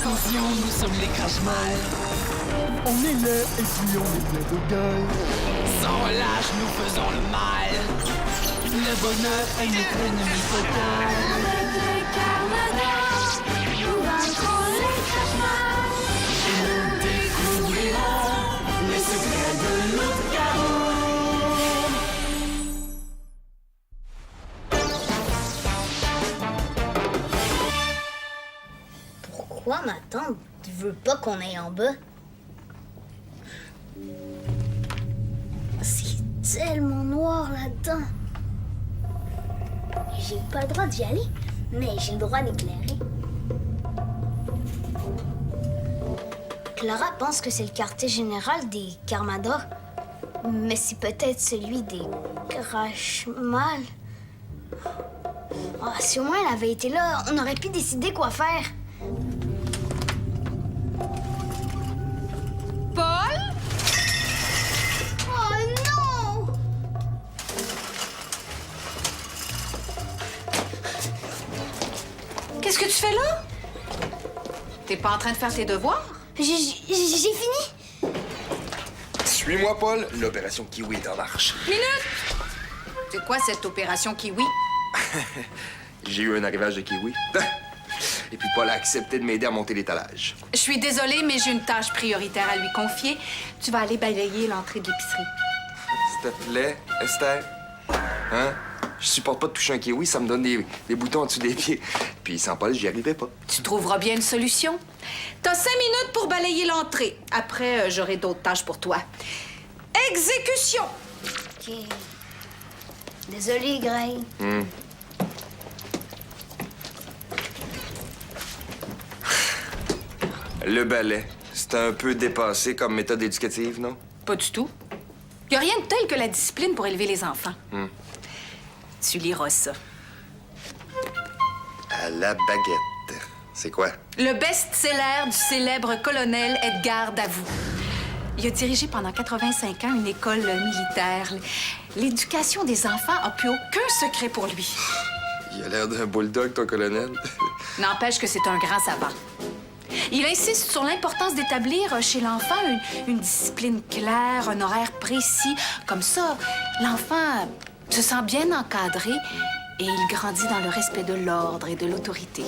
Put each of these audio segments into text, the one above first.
Attention, nous sommes les crash-mal. On est laid et puis on est plein de gueule. Sans relâche, nous faisons le mal. Le bonheur est notre ennemi total. Avec les Carmadas, nous vaincrons les crash-mal. Et nous découvrirons les secrets de Loup-garou. Pourquoi ma tante veut pas qu'on aille en bas? C'est tellement noir là-dedans. J'ai pas le droit d'y aller, mais j'ai le droit d'éclairer. Clara pense que c'est le quartier général des Carmadas, mais c'est peut-être celui des Crash-Mal. Ah, si au moins elle avait été là, on aurait pu décider quoi faire. Paul? Oh non! Qu'est-ce que tu fais là? T'es pas en train de faire tes devoirs? J'ai fini. Suis-moi, Paul. L'opération Kiwi est en marche. Minute! C'est quoi cette opération Kiwi? J'ai eu un arrivage de Kiwi. Et puis Paul a accepté de m'aider à monter l'étalage. Je suis désolée, mais j'ai une tâche prioritaire à lui confier. Tu vas aller balayer l'entrée de l'épicerie. S'il te plaît, Esther. Hein? Je supporte pas de toucher un kiwi, ça me donne des boutons en dessous des pieds. Puis sans Paul, j'y arriverai pas. Tu trouveras bien une solution. T'as 5 minutes pour balayer l'entrée. Après, j'aurai d'autres tâches pour toi. Exécution! OK. Désolée, Gray. Le ballet, c'est un peu dépassé comme méthode éducative, non? Pas du tout. Y a rien de tel que la discipline pour élever les enfants. Tu liras ça. À la baguette. C'est quoi? Le best-seller du célèbre colonel Edgar Davout. Il a dirigé pendant 85 ans une école militaire. L'éducation des enfants a plus aucun secret pour lui. Il a l'air d'un bulldog, ton colonel. N'empêche que c'est un grand savant. Il insiste sur l'importance d'établir chez l'enfant une discipline claire, un horaire précis. Comme ça, l'enfant se sent bien encadré et il grandit dans le respect de l'ordre et de l'autorité.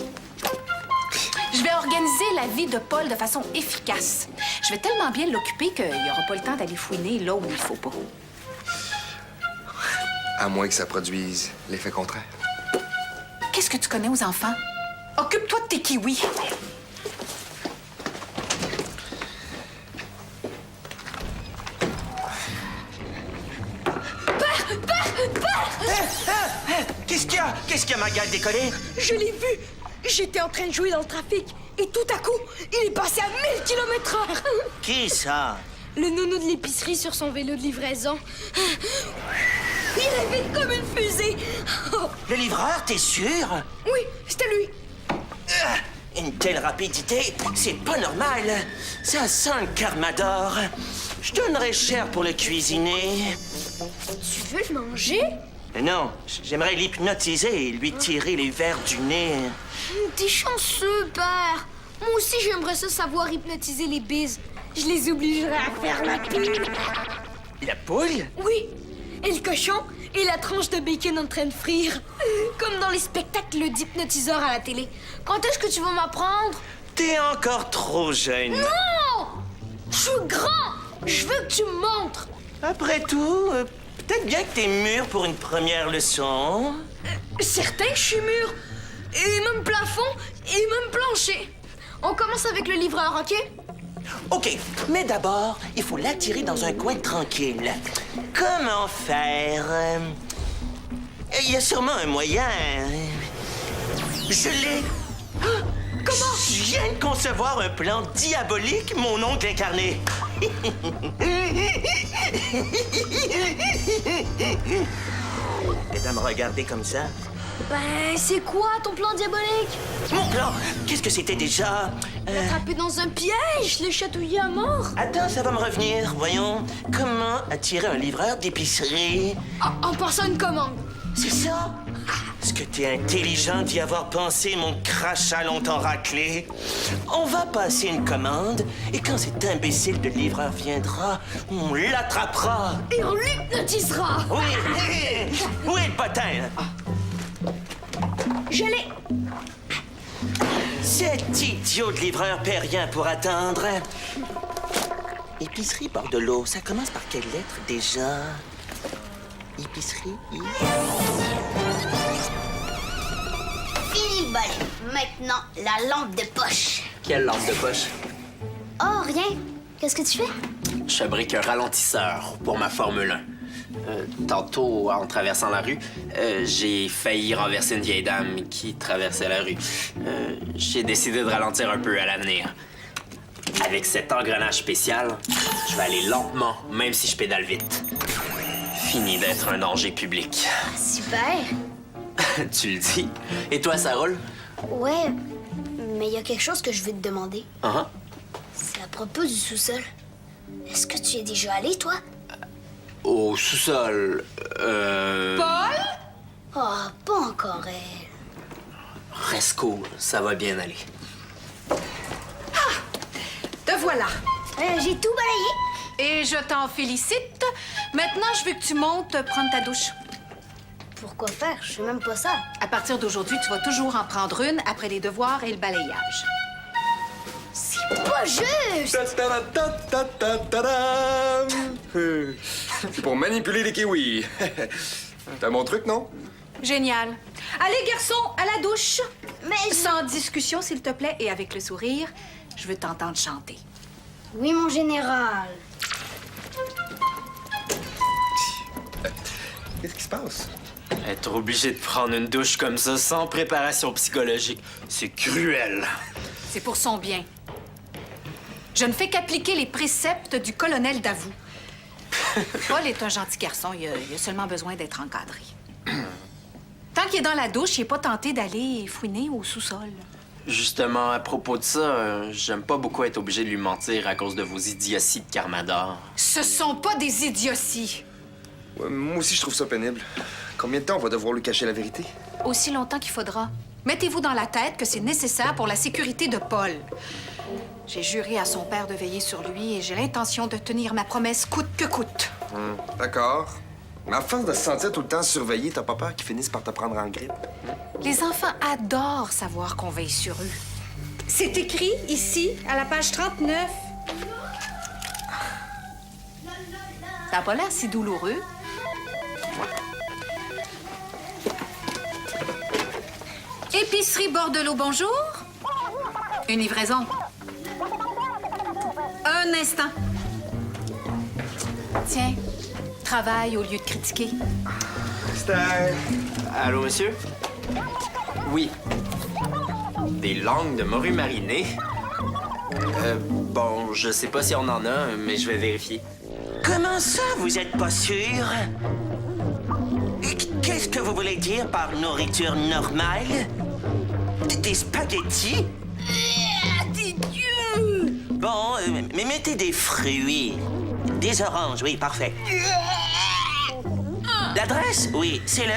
Je vais organiser la vie de Paul de façon efficace. Je vais tellement bien l'occuper qu'il n'aura pas le temps d'aller fouiner là où il faut pas. À moins que ça produise l'effet contraire. Qu'est-ce que tu connais aux enfants? Occupe-toi de tes kiwis. Qu'est-ce qu'il y a? Qu'est-ce qu'il y a, ma gale décollée? Je l'ai vu! J'étais en train de jouer dans le trafic et tout à coup, il est passé à 1000 km/h! Qui ça? Le nounou de l'épicerie sur son vélo de livraison. Il est vite comme une fusée! Le livreur, t'es sûr? Oui, c'était lui! Une telle rapidité, c'est pas normal. Ça sent le Carmador. Je donnerais cher pour le cuisiner. Tu veux le manger? Non, j'aimerais l'hypnotiser et lui tirer les verres du nez. T'es chanceux, père! Moi aussi, j'aimerais ça savoir hypnotiser les bises. Je les obligerais à faire la pile. La poule? Oui, et le cochon et la tranche de bacon en train de frire. Comme dans les spectacles d'hypnotiseurs à la télé. Quand est-ce que tu vas m'apprendre? T'es encore trop jeune. Non! Je suis grand! Je veux que tu me montres! Après tout, peut-être bien que t'es mûr pour une première leçon. Certain que je suis mûr. Et même plafond, et même plancher. On commence avec le livreur, OK? OK, mais d'abord, il faut l'attirer dans un coin tranquille. Comment faire? Il y a sûrement un moyen. Je l'ai. Comment? Je viens de concevoir un plan diabolique, mon oncle incarné. Et à me regarder comme ça. Ben, c'est quoi ton plan diabolique? Mon plan, qu'est-ce que c'était déjà? L'attraper dans un piège, le chatouiller à mort? Attends, ça va me revenir. Voyons, comment attirer un livreur d'épicerie? En passant une commande. C'est ça? Est-ce que t'es intelligent d'y avoir pensé, mon crachat longtemps raclé? On va passer une commande, et quand cet imbécile de livreur viendra, on l'attrapera. Et on l'hypnotisera. Oui, où est le potin? Je l'ai. Cet idiot de livreur paie rien pour attendre. Épicerie Bordelot, ça commence par quelle lettre déjà? Épicerie I. Fini le balai. Maintenant, la lampe de poche. Quelle lampe de poche? Oh, rien. Qu'est-ce que tu fais? Je fabrique un ralentisseur pour ma Formule 1. Tantôt, en traversant la rue, j'ai failli renverser une vieille dame qui traversait la rue. J'ai décidé de ralentir un peu à l'avenir. Avec cet engrenage spécial, je vais aller lentement, même si je pédale vite. Fini d'être un danger public. Super. Tu le dis? Et toi, ça roule? Ouais, mais il y a quelque chose que je veux te demander. Uh-huh. C'est à propos du sous-sol. Est-ce que tu y es déjà allé, toi? Au sous-sol, Paul? Oh, pas encore elle. Reste cool, ça va bien aller. Te voilà. J'ai tout balayé. Et je t'en félicite. Maintenant, je veux que tu montes prendre ta douche. Pourquoi faire? Je fais même pas ça. À partir d'aujourd'hui, tu vas toujours en prendre une après les devoirs et le balayage. C'est pas juste! C'est pour manipuler les kiwis. T'as mon truc, non? Génial. Allez, garçons, à la douche. Mais... Sans discussion, s'il te plaît, et avec le sourire, je veux t'entendre chanter. Oui, mon général. Qu'est-ce qui se passe? Être obligé de prendre une douche comme ça sans préparation psychologique, c'est cruel. C'est pour son bien. Je ne fais qu'appliquer les préceptes du colonel Davout. Paul est un gentil garçon. Il a seulement besoin d'être encadré. Tant qu'il est dans la douche, il n'est pas tenté d'aller fouiner au sous-sol. Justement, à propos de ça, j'aime pas beaucoup être obligé de lui mentir à cause de vos idioties de Carmador. Ce sont pas des idioties. Ouais, moi aussi, je trouve ça pénible. Combien de temps on va devoir lui cacher la vérité? Aussi longtemps qu'il faudra. Mettez-vous dans la tête que c'est nécessaire pour la sécurité de Paul. J'ai juré à son père de veiller sur lui et j'ai l'intention de tenir ma promesse coûte que coûte. D'accord. Mais à force de se sentir tout le temps surveillé, t'as pas peur qu'ils finissent par te prendre en grippe? Les enfants adorent savoir qu'on veille sur eux. C'est écrit ici, à la page 39. Ça n'a pas l'air si douloureux. Épicerie Bordelot, bonjour. Une livraison. Un instant. Tiens, travaille au lieu de critiquer. Esther! Allô, monsieur? Oui. Des langues de morue marinée? Bon, je sais pas si on en a, mais je vais vérifier. Comment ça, vous êtes pas sûr? Qu'est-ce que vous voulez dire par nourriture normale? Des spaghettis? Des dieux! Bon, mais mettez des fruits. Des oranges, oui, parfait. L'adresse? Oui, c'est le...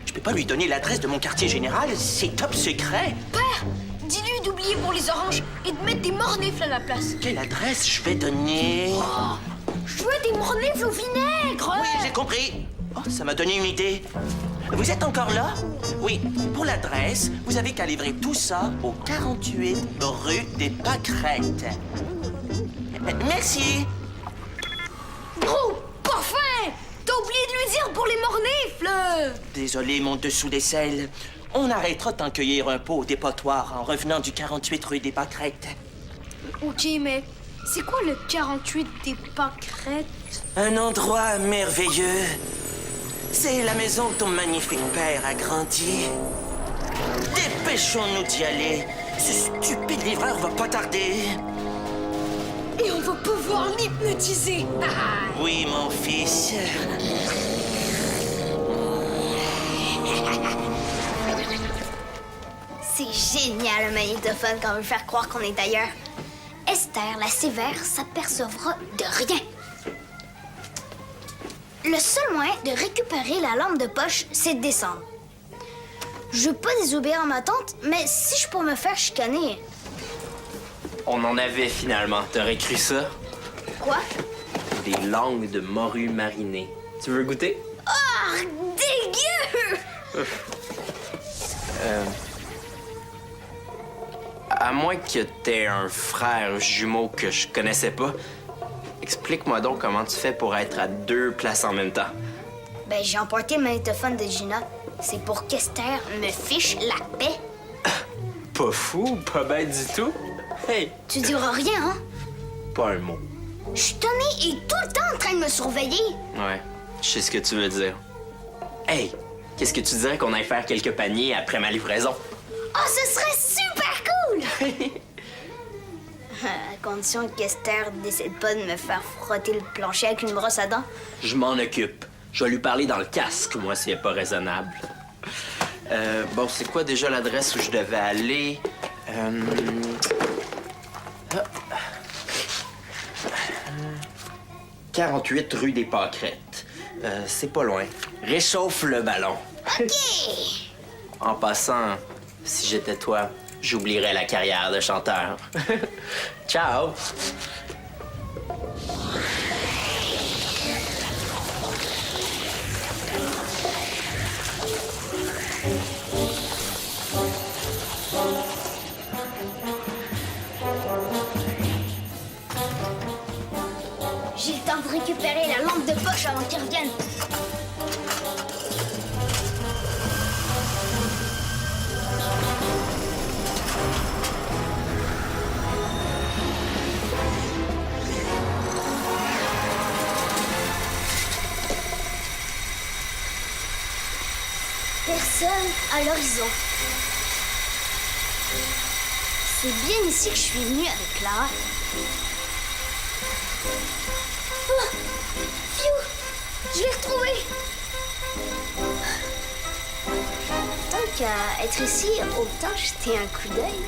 Je peux pas lui donner l'adresse de mon quartier général, c'est top secret. Père, dis-lui d'oublier pour les oranges et de mettre des mornifles à la place. Quelle adresse je vais donner? Je veux des mornifles au vinaigre! Oui, j'ai compris. Oh, ça m'a donné une idée. Vous êtes encore là? Oui. Pour l'adresse, vous avez qu'à livrer tout ça au 48 rue des Pâquerettes. Merci. Oh, parfait! T'as oublié de lui dire pour les mornifles! Désolé, mon dessous d'aisselle. On arrêtera de t'en un pot au dépotoir en revenant du 48 rue des Pâquerettes. Ok, mais c'est quoi le 48 des Pâquerettes? Un endroit merveilleux. C'est la maison où ton magnifique père a grandi. Dépêchons-nous d'y aller. Ce stupide livreur va pas tarder. Et on va pouvoir l'hypnotiser! Oui, mon fils. C'est génial, le magnétophone, quand on veut faire croire qu'on est ailleurs. Esther, la sévère, s'apercevra de rien. Le seul moyen de récupérer la lampe de poche, c'est de descendre. Je veux pas désobéir à ma tante, mais si je pourrais me faire chicaner... On en avait finalement. T'aurais cru ça? Quoi? Des langues de morue marinée. Tu veux goûter? Oh, dégueu! À moins que t'aies un frère jumeau que je connaissais pas, explique-moi donc comment tu fais pour être à 2 places en même temps. Ben, j'ai emporté le magnétophone de Gina. C'est pour qu'Esther me fiche la paix. Pas fou, pas bête du tout. Hey, Tu diras rien, hein? pas un mot. Je suis tannée et tout le temps en train de me surveiller. Ouais, je sais ce que tu veux dire. Hey, qu'est-ce que tu dirais qu'on aille faire quelques paniers après ma livraison? Oh, ce serait super cool! À condition qu'Esther décide pas de me faire frotter le plancher avec une brosse à dents. Je m'en occupe. Je vais lui parler dans le casque, moi, s'il n'est pas raisonnable. Bon, c'est quoi déjà l'adresse où je devais aller? 48 rue des Pâquerettes. C'est pas loin. Réchauffe le ballon. OK! En passant, si j'étais toi, j'oublierais la carrière de chanteur. Ciao! J'ai le temps de récupérer la lampe de poche avant qu'ils reviennent. Personne à l'horizon. C'est bien ici que je suis venue avec Clara. Oh! Phew! Je l'ai retrouvé! Tant qu'à être ici, autant jeter un coup d'œil.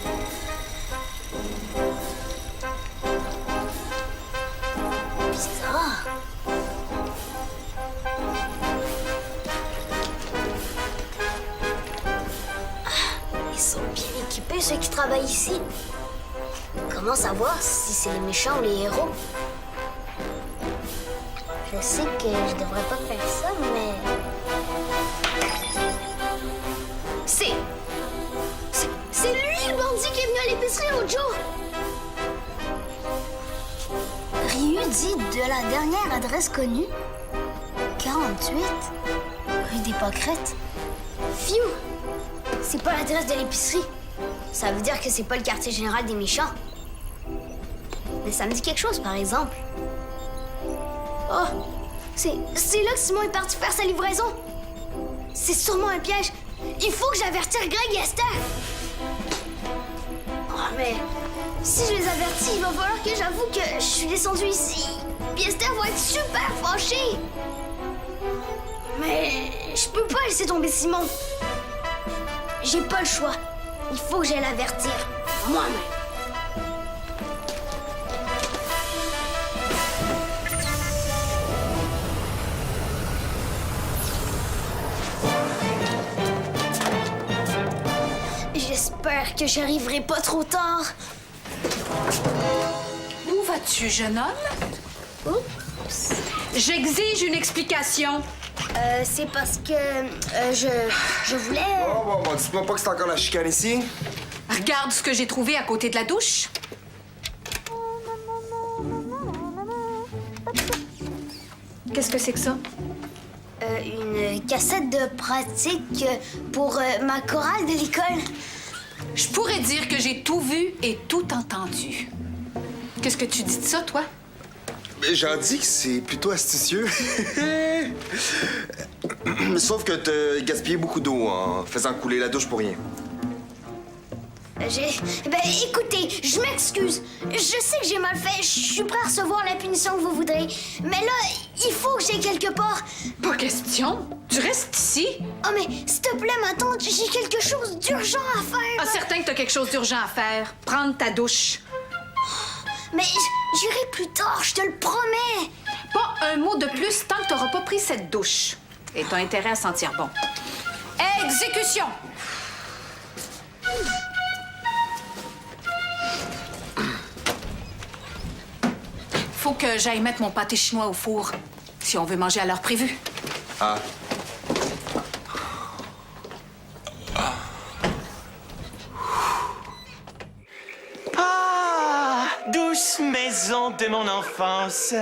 Bizarre. Ils sont bien équipés, ceux qui travaillent ici. Comment savoir si c'est les méchants ou les héros? Je sais que je devrais pas faire ça, mais... C'est lui, le bandit qui est venu à l'épicerie l'autre jour! Ryu dit de la dernière adresse connue. 48, rue des Pâquerettes. Phew! C'est pas l'adresse de l'épicerie. Ça veut dire que c'est pas le quartier général des méchants. Mais ça me dit quelque chose, par exemple. Oh! C'est là que Simon est parti faire sa livraison. C'est sûrement un piège. Il faut que j'avertisse Greg et Esther. Oh, mais si je les avertis, il va falloir que j'avoue que je suis descendue ici. Puis Esther va être super fâchée. Mais je peux pas laisser tomber Simon. J'ai pas le choix. Il faut que j'aille l'avertir moi-même. J'espère que j'arriverai pas trop tard. Où vas-tu, jeune homme? Oups. J'exige une explication. C'est parce que je voulais... Bon, dites-moi pas que c'est encore la chicane ici. Regarde ce que j'ai trouvé à côté de la douche. Qu'est-ce que c'est que ça? Une cassette de pratique pour ma chorale de l'école. Je pourrais dire que j'ai tout vu et tout entendu. Qu'est-ce que tu dis de ça, toi? Mais j'en dis que c'est plutôt astucieux. Sauf que t'as gaspillé beaucoup d'eau en faisant couler la douche pour rien. Ben, écoutez, je m'excuse. Je sais que j'ai mal fait. Je suis prêt à recevoir la punition que vous voudrez. Mais là, il faut que j'aille quelque part. Pas question. Tu restes ici. Oh, mais s'il te plaît, ma tante, j'ai quelque chose d'urgent à faire. Ah, certain que t'as quelque chose d'urgent à faire. Prendre ta douche. Mais j'irai plus tard, je te le promets. Pas un mot de plus tant que t'auras pas pris cette douche. Et t'as intérêt à sentir bon. Exécution! Faut que j'aille mettre mon pâté chinois au four, si on veut manger à l'heure prévue. Ah. Ah, douce maison de mon enfance.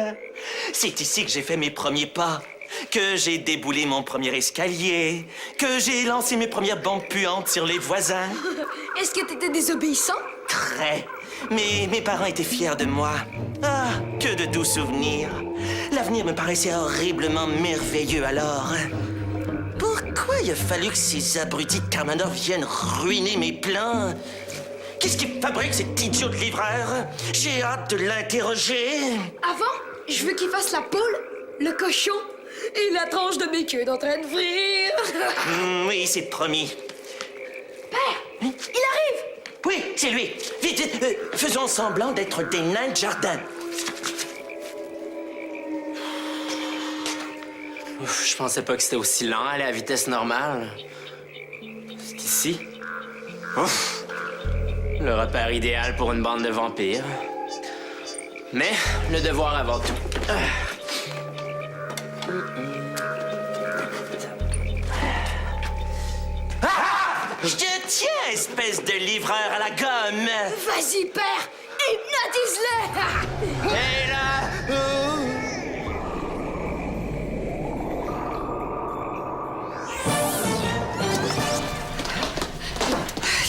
C'est ici que j'ai fait mes premiers pas, que j'ai déboulé mon premier escalier, que j'ai lancé mes premières bombes puantes sur les voisins. Est-ce que t'étais désobéissant? Très. Mais mes parents étaient fiers de moi. Ah, que de doux souvenirs. L'avenir me paraissait horriblement merveilleux alors. Pourquoi il a fallu que ces abrutis de Carmanor viennent ruiner mes plans? Qu'est-ce qui fabrique cet idiot de livreur? J'ai hâte de l'interroger. Avant, je veux qu'il fasse la poule, le cochon et la tranche de bacon en train de frire. Oui, c'est promis. Père, il arrive! Oui, c'est lui. Vite, faisons semblant d'être des nains de jardin. Ouf, je pensais pas que c'était aussi lent, aller à vitesse normale. C'est ici. Ouf! Le repère idéal pour une bande de vampires. Mais le devoir avant tout. Je te tiens, espèce de livreur à la gomme. Vas-y, père, hypnotise-le! Et là...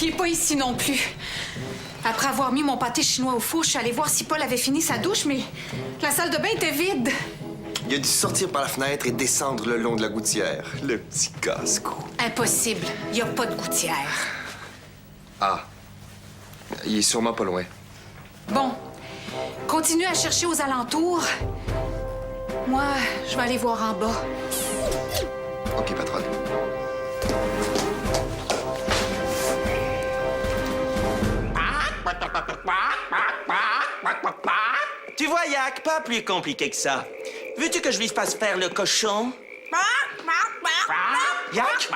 Il est pas ici non plus. Après avoir mis mon pâté chinois au four, je suis allée voir si Paul avait fini sa douche, mais la salle de bain était vide. Il a dû sortir par la fenêtre et descendre le long de la gouttière. Le petit casse-cou. Impossible. Il y a pas de gouttière. Ah. Il est sûrement pas loin. Bon, continue à chercher aux alentours. Moi, je vais aller voir en bas. OK, patronne. Tu vois, Yak, pas plus compliqué que ça. Veux-tu que je lui fasse faire le cochon? Yak!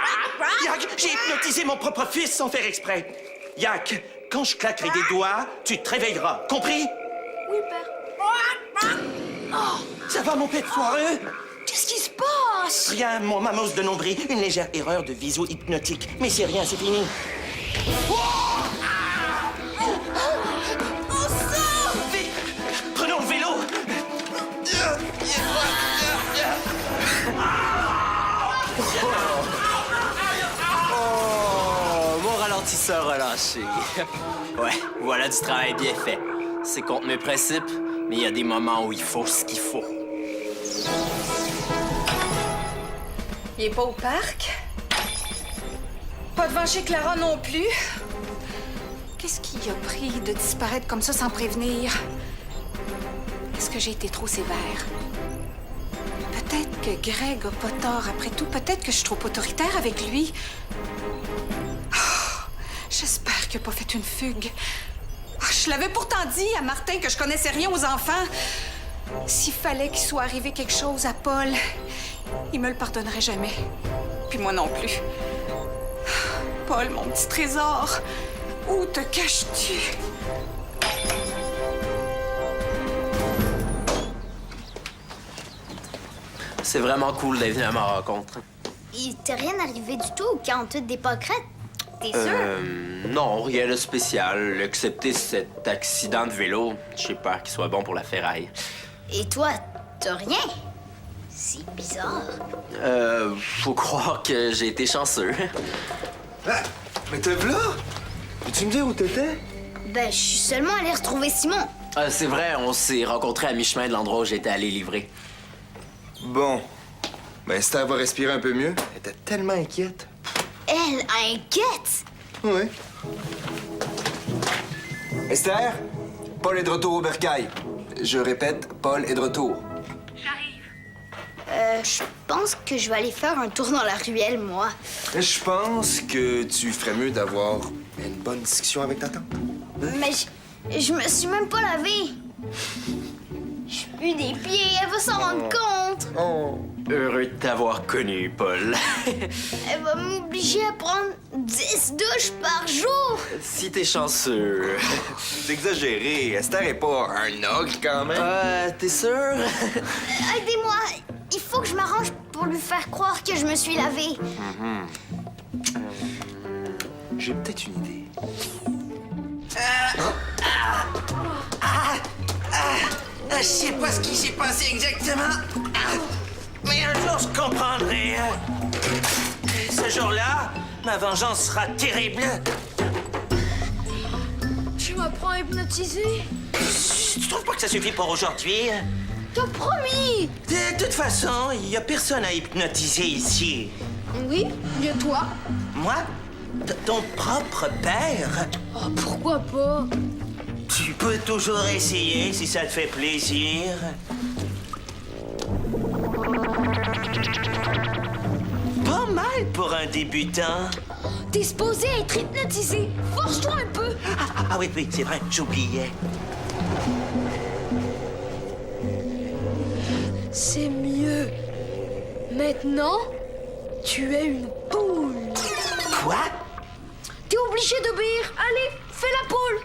Yak, j'ai hypnotisé mon propre fils sans faire exprès. Yak, quand je claquerai des doigts, tu te réveilleras. Compris? Oui, père. Oh, ça va, mon pet foireux? Qu'est-ce qui se passe? Rien, mon mamos de nombril. Une légère erreur de viso hypnotique. Mais c'est rien, c'est fini. Vite! Prenons le vélo! Oh, mon ralentisseur relâché. Ouais, voilà du travail bien fait. C'est contre mes principes, mais il y a des moments où il faut ce qu'il faut. Il est pas au parc. Pas devant chez Clara non plus. Qu'est-ce qui a pris de disparaître comme ça sans prévenir? Est-ce que j'ai été trop sévère? Peut-être que Greg a pas tort après tout. Peut-être que je suis trop autoritaire avec lui. Oh, j'espère qu'il a pas fait une fugue. Oh, je l'avais pourtant dit à Martin que je connaissais rien aux enfants. S'il fallait qu'il soit arrivé quelque chose à Paul, il me le pardonnerait jamais. Puis moi non plus. Paul, mon petit trésor, où te caches-tu? C'est vraiment cool d'être venu à ma rencontre. Il t'est rien arrivé du tout au 48 des pâquerettes? T'es sûr? Non, rien de spécial, excepté cet accident de vélo. J'ai peur qu'il soit bon pour la ferraille. Et toi, t'as rien? C'est bizarre. Faut croire que j'ai été chanceux. Ah, mais t'es là? Peux-tu me dire où t'étais? Ben, je suis seulement allée retrouver Simon. C'est vrai, on s'est rencontrés à mi-chemin de l'endroit où j'étais allé livrer. Bon. Ben, Esther va respirer un peu mieux. Elle était tellement inquiète. Elle inquiète? Oui. Esther, Paul est de retour au bercail. Je répète, Paul est de retour. Je pense que je vais aller faire un tour dans la ruelle, moi. Je pense que tu ferais mieux d'avoir une bonne discussion avec ta tante. Mais je me suis même pas lavée. Je pue des pieds, elle va s'en rendre compte. Oh, heureux de t'avoir connu, Paul. Elle va m'obliger à prendre 10 douches par jour. Si t'es chanceux. C'est exagéré. Esther est pas un ogre quand même. T'es sûr? Aidez-moi, il faut que je m'arrange pour lui faire croire que je me suis lavée. J'ai peut-être une idée. Je sais pas ce qui s'est passé exactement. Mais un jour, je comprendrai. Ce jour-là, ma vengeance sera terrible. Tu m'apprends à hypnotiser? Tu trouves pas que ça suffit pour aujourd'hui? T'as promis! De toute façon, il y a personne à hypnotiser ici. Oui, bien toi. Moi? Ton propre père? Oh, pourquoi pas? Tu peux toujours essayer si ça te fait plaisir. Pas mal pour un débutant. T'es supposé être hypnotisé. Force-toi un peu. Ah oui, c'est vrai, j'oubliais. C'est mieux. Maintenant, tu es une poule. Quoi? T'es obligé d'obéir. Allez, fais la poule.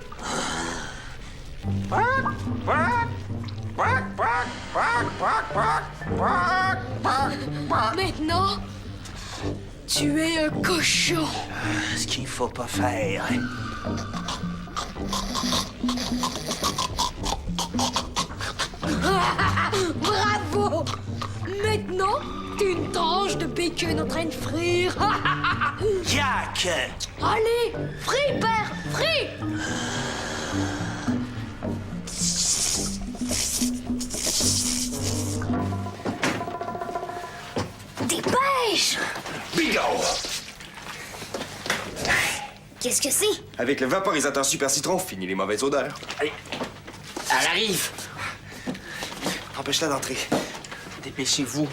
Maintenant, tu es un cochon. Ce qu'il faut pas faire. Bravo! Maintenant, t'es une tranche de bacon en train de frire. Jack! Allez, fris, père, fris! Dépêche! Bingo! Qu'est-ce que c'est? Avec le vaporisateur Super Citron, fini les mauvaises odeurs. Allez, elle arrive. Empêche-la d'entrer. Dépêchez-vous.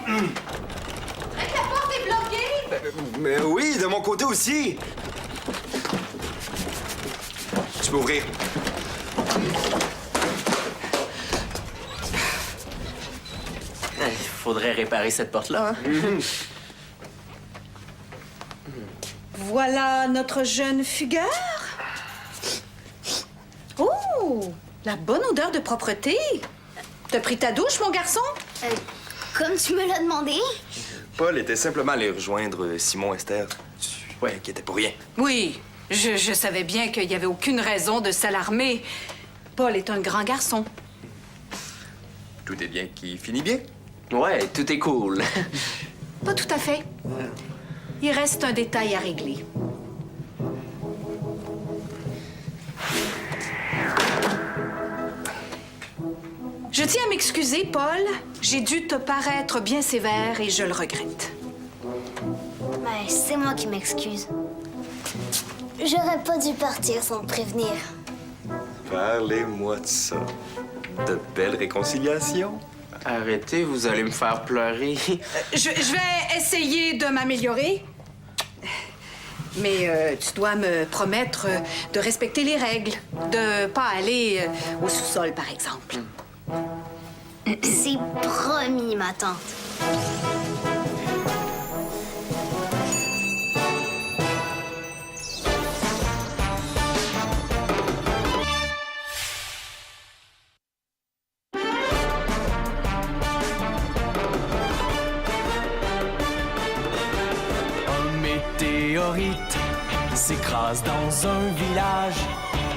La porte est bloquée! Mais oui, de mon côté aussi. Tu peux ouvrir. Il faudrait réparer cette porte-là, hein? Voilà notre jeune fugueur. Oh, la bonne odeur de propreté. T'as pris ta douche, mon garçon? Comme tu me l'as demandé. Paul était simplement allé rejoindre Simon Esther. Ouais, qui était pour rien. Oui, je savais bien qu'il n'y avait aucune raison de s'alarmer. Paul est un grand garçon. Tout est bien qui finit bien. Ouais, tout est cool. Pas tout à fait. Il reste un détail à régler. Je tiens à m'excuser, Paul. J'ai dû te paraître bien sévère et je le regrette. Ben, c'est moi qui m'excuse. J'aurais pas dû partir sans te prévenir. Parlez-moi de ça. De belles réconciliations. Arrêtez, vous allez me faire pleurer. Je vais essayer de m'améliorer. Mais tu dois me promettre de respecter les règles, de pas aller au sous-sol, par exemple. C'est promis, ma tante. Un météorite s'écrase dans un village.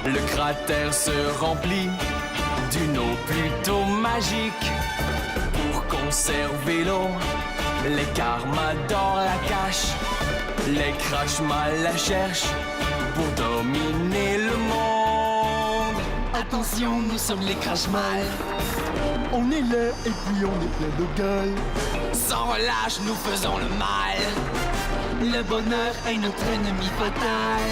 Le cratère se remplit d'une eau plutôt magique. Pour conserver l'eau, les Carmadors la cachent. Les Crashmal la cherchent pour dominer le monde. Attention, nous sommes les Crashmal. On est laid et puis on est plein de gueule. Sans relâche, nous faisons le mal. Le bonheur est notre ennemi fatal.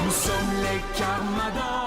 Nous sommes les Carmadors.